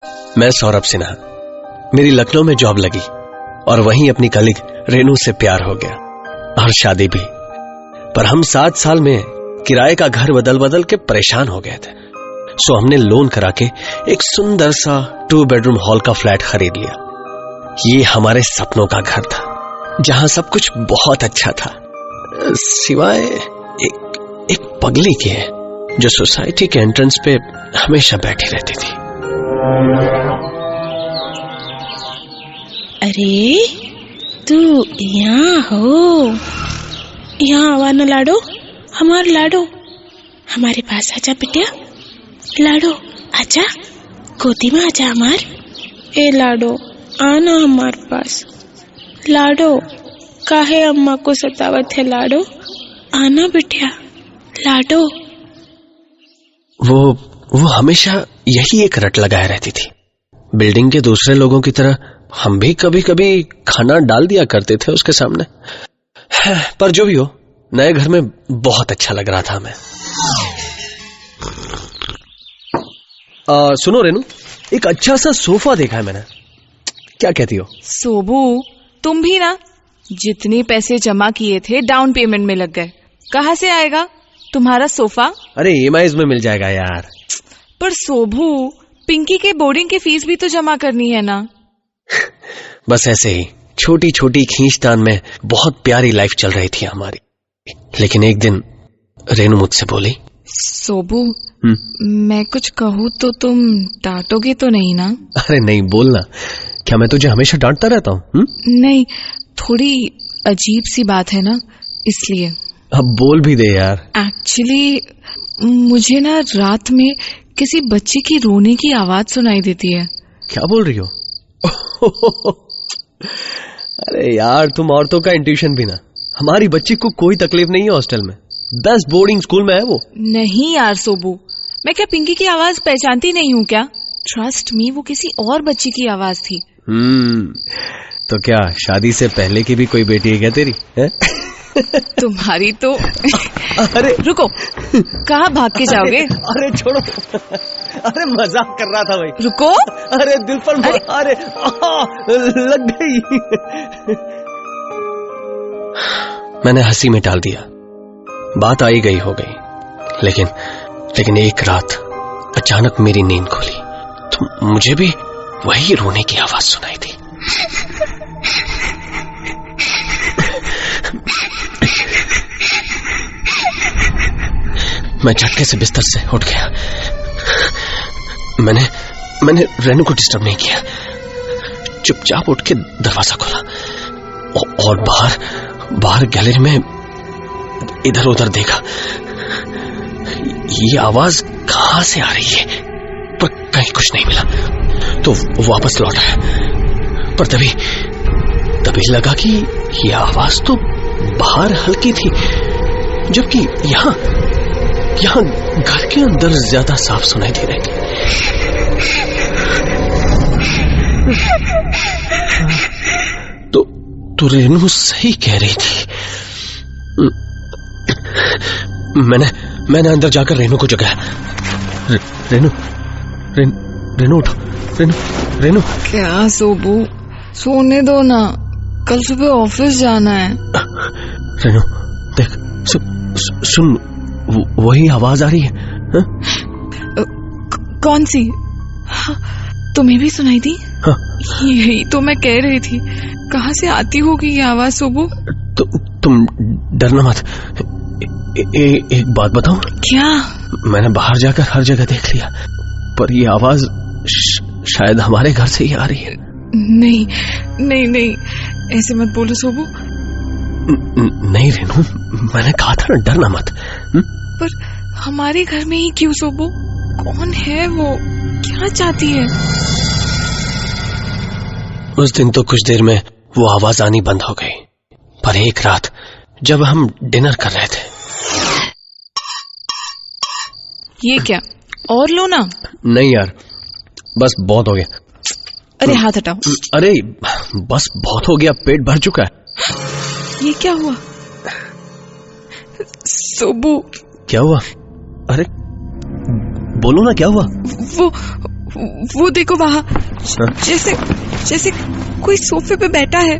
मैं सौरभ सिन्हा। मेरी लखनऊ में जॉब लगी और वहीं अपनी कलीग रेनू से प्यार हो गया और शादी भी। पर हम 7 साल में किराए का घर बदल बदल के परेशान हो गए थे। सो हमने लोन करा के एक सुंदर सा 2 बेडरूम हॉल का फ्लैट खरीद लिया। ये हमारे सपनों का घर था, जहां सब कुछ बहुत अच्छा था, सिवाय एक पगली के, जो सोसाइटी के एंट्रेंस पे हमेशा बैठी रहती थी। अरे तू यहाँ हो, यहाँ आवा न लाडो, हमार लाडो, हमारे पास आजा बिटिया। लाडो आजा, गोदी में आजा हमार। ए लाडो आना हमार पास। लाडो काहे अम्मा को सतावत है लाडो, आना बिटिया लाडो। वो हमेशा यही एक रट लगाए रहती थी। बिल्डिंग के दूसरे लोगों की तरह हम भी कभी कभी खाना डाल दिया करते थे उसके सामने। पर जो भी हो, नए घर में बहुत अच्छा लग रहा था हमें। सुनो रेनू, एक अच्छा सा सोफा देखा है मैंने, क्या कहती हो? सोबू, तुम भी ना जितने पैसे जमा किए थे डाउन पेमेंट में लग गए। कहाँ से आएगा तुम्हारा सोफा? अरे EMIs में मिल जाएगा यार। पर सोबू, पिंकी के बोर्डिंग की फीस भी तो जमा करनी है ना। बस ऐसे ही छोटी छोटी खींचतान में बहुत प्यारी लाइफ चल रही थी हमारी। लेकिन एक दिन रेनू मुझसे बोली, सोबू मैं कुछ कहूँ तो तुम डांटोगे तो नहीं ना? अरे नहीं, बोलना। क्या मैं तुझे हमेशा डांटता रहता हूँ? नहीं, थोड़ी अजीब सी बात है ना, इसलिए। अब बोल भी दे यार। एक्चुअली मुझे ना रात में किसी बच्चे की रोने की आवाज सुनाई देती है। क्या बोल रही हो? अरे यार, तुम औरतों का इंट्यूशन भी ना। हमारी बच्ची को कोई तकलीफ नहीं है हॉस्टल में, बेस्ट बोर्डिंग स्कूल में है वो। नहीं यार सोबू, मैं क्या पिंकी की आवाज पहचानती नहीं हूँ क्या? ट्रस्ट मी, वो किसी और बच्ची की आवाज थी। तो क्या शादी से पहले की भी कोई बेटी है क्या तेरी? है? तुम्हारी तो। अरे रुको, कहाँ भाग के जाओगे? अरे छोड़ो, अरे मजाक कर रहा था भाई। रुको। अरे दिल पर अरे लग गई। मैंने हंसी में टाल दिया, बात आई गई हो गई। लेकिन एक रात अचानक मेरी नींद खुली तो मुझे भी वही रोने की आवाज सुनाई थी। मैं झटके से बिस्तर से उठ गया। मैंने रेनू को डिस्टर्ब नहीं किया, चुपचाप उठ के दरवाजा खोला और बाहर गैलरी में इधर उधर देखा। ये आवाज कहां से आ रही है, पर कहीं कुछ नहीं मिला। तो वापस लौट आया, पर तभी लगा कि ये आवाज तो बाहर हल्की थी, जबकि यहाँ घर के अंदर ज्यादा साफ सुनाई दे रही थी। तो रेनू सही कह रही थी। मैंने अंदर जाकर रेनू को जगाया। रेनू उठो, रेनू। क्या सोबू, सोने दो ना, कल सुबह ऑफिस जाना है। रेनू देख, सुन, वही आवाज आ रही है। कौन सी? तुम्हें भी सुनाई दी? हाँ। यही तो मैं कह रही थी, कहाँ से आती होगी ये आवाज सोबू? तुम डरना मत। एक बात बताऊं? क्या? मैंने बाहर जाकर हर जगह देख लिया, पर ये आवाज शायद हमारे घर से ही आ रही है। नहीं, ऐसे मत बोलो सोबू। नहीं रेनू, मैंने कहा था ना, डरना मत। पर हमारे घर में ही क्यों सोबू? कौन है वो? क्या चाहती है? उस दिन तो कुछ देर में वो आवाज आनी बंद हो गई, पर एक रात जब हम डिनर कर रहे थे। ये क्या, और लो ना। नहीं यार, बस बहुत हो गया। अरे हाथ हटाओ। अरे बस बहुत हो गया, पेट भर चुका है। ये क्या हुआ सोबू? क्या हुआ? अरे बोलो ना, क्या हुआ? वो देखो वहाँ, जैसे जैसे कोई सोफे पे बैठा है।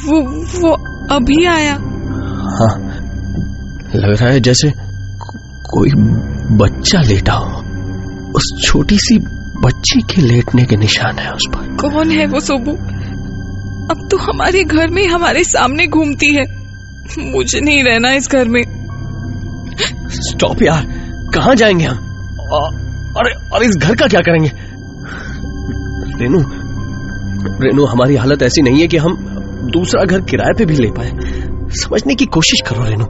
वो अभी आया। हाँ, लग रहा है जैसे कोई बच्चा लेटा हो। उस छोटी सी बच्ची के लेटने के निशान है उस पर। कौन है वो सोबू? अब तो हमारे घर में हमारे सामने घूमती है। मुझे नहीं रहना इस घर में। स्टॉप यार, कहाँ जाएंगे हम? और इस घर का क्या करेंगे? रेनू, हमारी हालत ऐसी नहीं है कि हम दूसरा घर किराए पे भी ले पाए। समझने की कोशिश करो रेनू।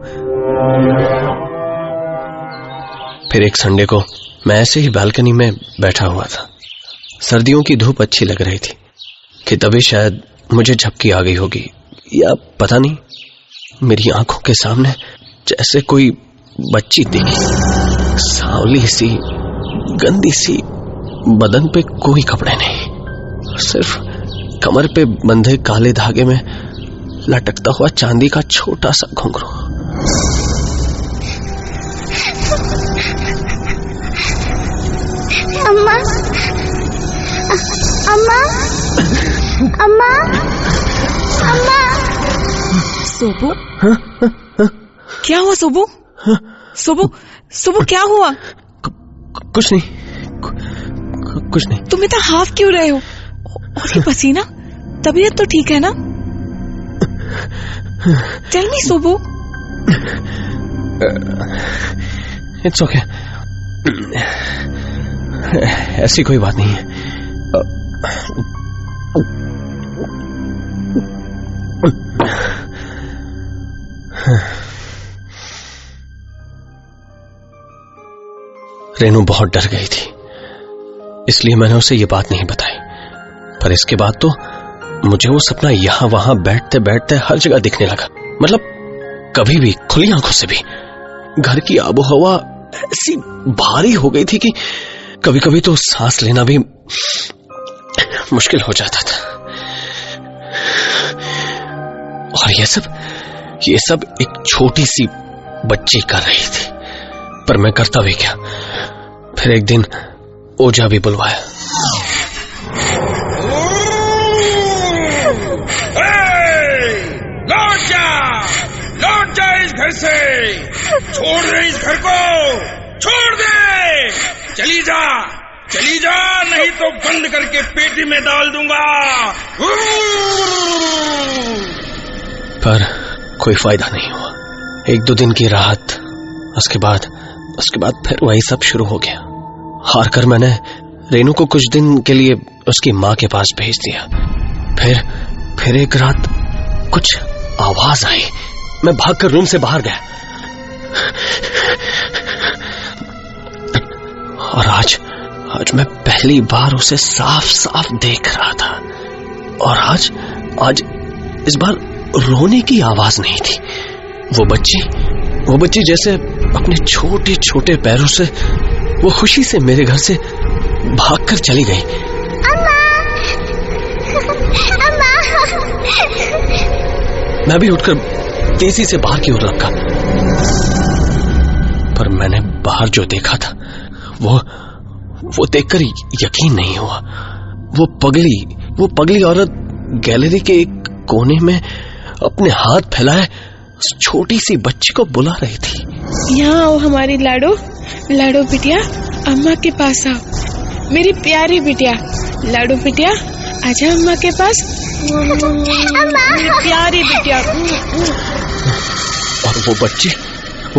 फिर एक संडे को मैं ऐसे ही बालकनी में बैठा हुआ था। सर्दियों की धूप अच्छी लग रही थी कि तभी शायद मुझे झपकी आ गई होगी, या पता नहीं, मेरी आंखों के सामने जैसे कोई बच्ची दिखी। सांवली सी, गंदी सी, बदन पे कोई कपड़े नहीं, सिर्फ कमर पे बंधे काले धागे में लटकता हुआ चांदी का छोटा सा घुंघरू। अम्मा, अम्मा, अम्मा, अम्मा। सोबू, क्या हुआ सोबू? सोबू क्या हुआ? कुछ नहीं, कुछ नहीं। तुम इतना हाफ क्यों रहे हो? और ये पसीना, तबीयत तो ठीक है ना? टेल मी सोबू। इट्स ओके, ऐसी कोई बात नहीं है। रेनू बहुत डर गई थी, इसलिए मैंने उसे ये बात नहीं बताई। पर इसके बाद तो मुझे वो सपना यहां वहां बैठते बैठते हर जगह दिखने लगा। मतलब कभी भी, खुली आंखों से भी। घर की आबो हवा ऐसी भारी हो गई थी कि कभी कभी तो सांस लेना भी मुश्किल हो जाता था। और ये सब एक छोटी सी बच्ची कर रही थी। पर मैं करता भी क्या? फिर एक दिन ओझा भी बुलवाया। लौट जा इस घर से। छोड़ दे इस घर को, छोड़ दे। चली जा, नहीं तो बंद करके पेटी में डाल दूंगा। पर कोई फायदा नहीं हुआ। 1-2 दिन की राहत, उसके बाद फिर वही सब शुरू हो गया। हार कर मैंने रेनू को कुछ दिन के लिए उसकी माँ के पास भेज दिया। फिर एक रात कुछ आवाज आई। मैं भागकर रूम से बाहर गया और आज मैं पहली बार उसे साफ साफ देख रहा था। और आज इस बार रोने की आवाज नहीं थी। वो बच्ची जैसे अपने छोटे छोटे पैरों से वो खुशी से मेरे घर से भागकर चली गई। अम्मा, अम्मा। मैं भी उठकर तेजी से बाहर की ओर लपका। पर मैंने बाहर जो देखा था वो देखकर यकीन नहीं हुआ। वो पगली औरत गैलरी के एक कोने में अपने हाथ फैलाए उस छोटी सी बच्ची को बुला रही थी। यहाँ आओ हमारी लाडो बिटिया, अम्मा के पास आओ। मेरी प्यारी बिटिया, लाडो बिटिया, आजा अम्मा के पास। मेरी प्यारी बिटिया। और वो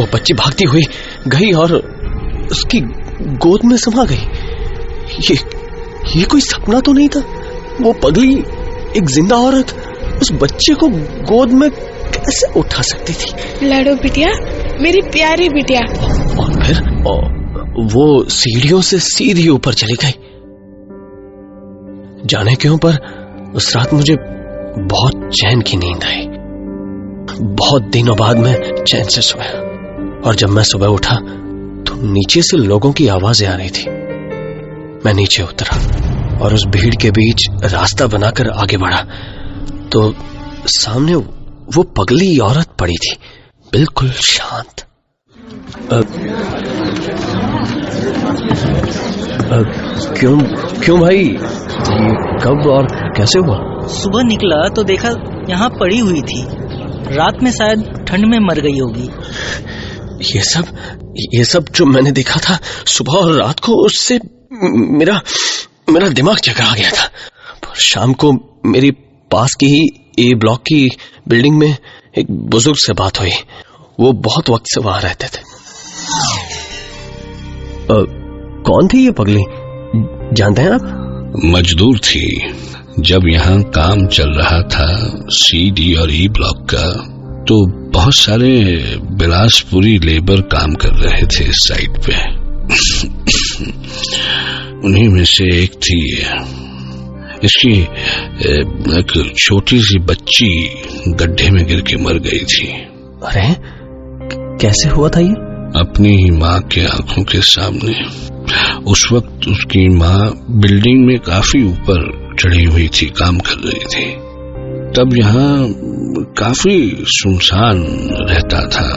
बच्ची भागती हुई गई और उसकी गोद में समा गई। ये कोई सपना तो नहीं था। वो पगली एक जिंदा औरत उस बच्चे को गोद में कैसे उठा सकती थी? लाडो बिटिया, मेरी प्यारी बिटिया। और फिर वो सीढ़ियों से सीधी ऊपर चली गई। जाने क्यों, पर उस रात मुझे बहुत चैन की नींद आई। बहुत दिनों बाद मैं चैन से सोया। और जब मैं सुबह उठा तो नीचे से लोगों की आवाजें आ रही थी। मैं नीचे उतरा और उस भीड़ के बीच रास्ता बनाकर आगे बढ़ा तो सामने वो पगली औरत पड़ी थी, बिल्कुल शांत। क्यों भाई, ये कब और कैसे हुआ? सुबह निकला तो देखा यहाँ पड़ी हुई थी। रात में शायद ठंड में मर गई होगी। ये सब जो मैंने देखा था सुबह और रात को, उससे मेरा दिमाग चकरा गया था। पर शाम को मेरी पास की ही ए ब्लॉक की बिल्डिंग में एक बुजुर्ग से बात हुई। वो बहुत वक्त से वहां रहते थे। कौन थी ये पगली, जानते हैं आप? मजदूर थी। जब यहाँ काम चल रहा था सी, डी और ई ब्लॉक का, तो बहुत सारे बिलासपुरी लेबर काम कर रहे थे इस साइट पे। उन्हीं में से एक थी। इसकी एक छोटी सी बच्ची गड्ढे में गिर के मर गई थी। अरे कैसे हुआ था ये? अपनी ही माँ के आंखों के सामने। उस वक्त उसकी माँ बिल्डिंग में काफी ऊपर चढ़ी हुई थी, काम कर रही थी। तब यहाँ काफी सुनसान रहता था।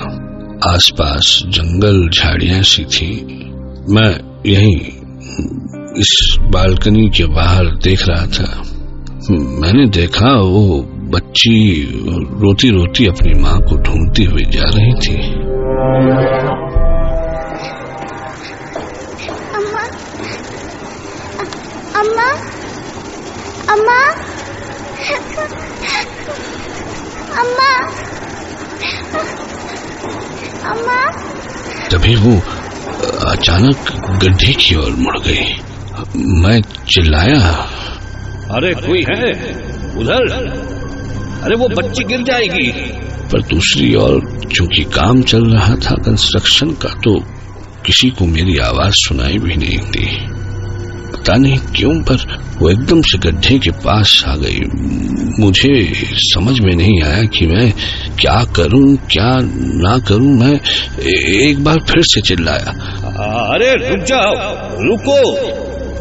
आसपास जंगल झाड़ियां सी थी। मैं यहीं इस बालकनी के बाहर देख रहा था। मैंने देखा वो बच्ची रोती रोती अपनी माँ को ढूंढती हुई जा रही थी। अम्मा, अम्मा, अम्मा, अम्मा। तभी वो अचानक गड्ढे की ओर मुड़ गई। मैं चिल्लाया, अरे कोई है उधर? अरे वो बच्ची गिर जाएगी। पर दूसरी ओर चूंकि काम चल रहा था कंस्ट्रक्शन का, तो किसी को मेरी आवाज सुनाई भी नहीं दी। पता नहीं क्यों, पर वो एकदम से गड्ढे के पास आ गई। मुझे समझ में नहीं आया कि मैं क्या करूं क्या ना करूं। मैं एक बार फिर से चिल्लाया, अरे रुक जाओ, रुको।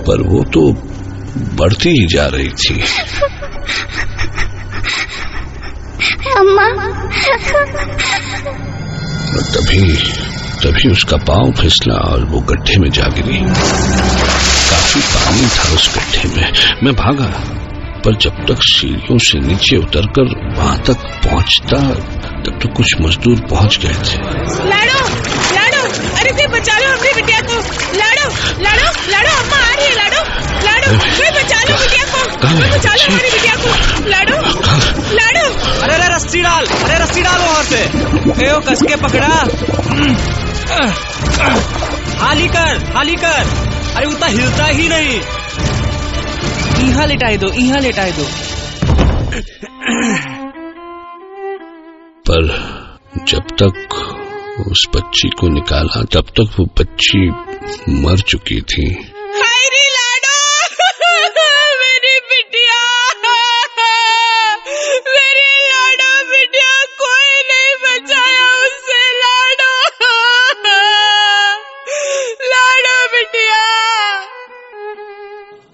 पर वो तो बढ़ती ही जा रही थी। अम्मा। तभी उसका पांव फिसला और वो गड्ढे में जा गिरी। काफी पानी था उस गड्ढे में। मैं भागा, पर जब तक सीढ़ियों से नीचे उतरकर वहां तक पहुंचता, तब तो कुछ मजदूर पहुंच गए थे। लाडो, लाडो, अरे कोई बचा लो अपनी बिटिया को। लाडो, लाडो, लाडो, अम्मा आ रही है। लाडो, लाडो, कोई बचा लो बिटिया को। कोई बचा लो हमारी बिटिया को। लाडो, लाडो। अरे रस्सी डाल, अरे रस्सी डालो वहां से। ए कस के पकड़ा। हाली कर। अरे उतना हिलता ही नहीं। यहाँ लेटाई दो। पर जब तक उस बच्ची को निकाला, तब तक वो बच्ची मर चुकी थी। हाय रे लाडो, मेरी बिटिया, मेरी लाडो बिटिया, कोई नहीं बचाया उससे। लाडो बिटिया।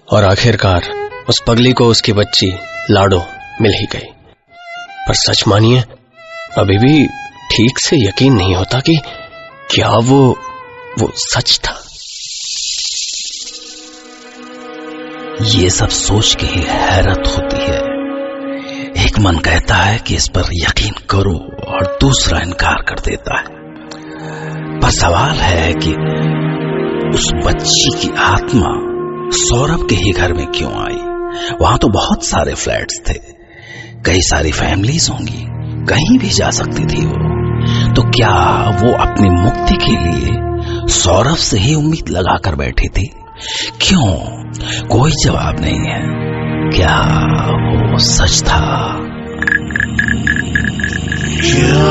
और आखिरकार उस पगली को उसकी बच्ची लाडो मिल ही गई। पर सच मानिए, अभी भी ठीक से यकीन नहीं होता कि क्या वो सच था। ये सब सोच के ही हैरत होती है। एक मन कहता है कि इस पर यकीन करो और दूसरा इनकार कर देता है। पर सवाल है कि उस बच्ची की आत्मा सौरभ के ही घर में क्यों आई? वहां तो बहुत सारे फ्लैट्स थे, कई सारी फैमिलीज होंगी, कहीं भी जा सकती थी वो। तो क्या वो अपनी मुक्ति के लिए सौरभ से ही उम्मीद लगाकर बैठी थी? क्यों? कोई जवाब नहीं है। क्या वो सच था? क्या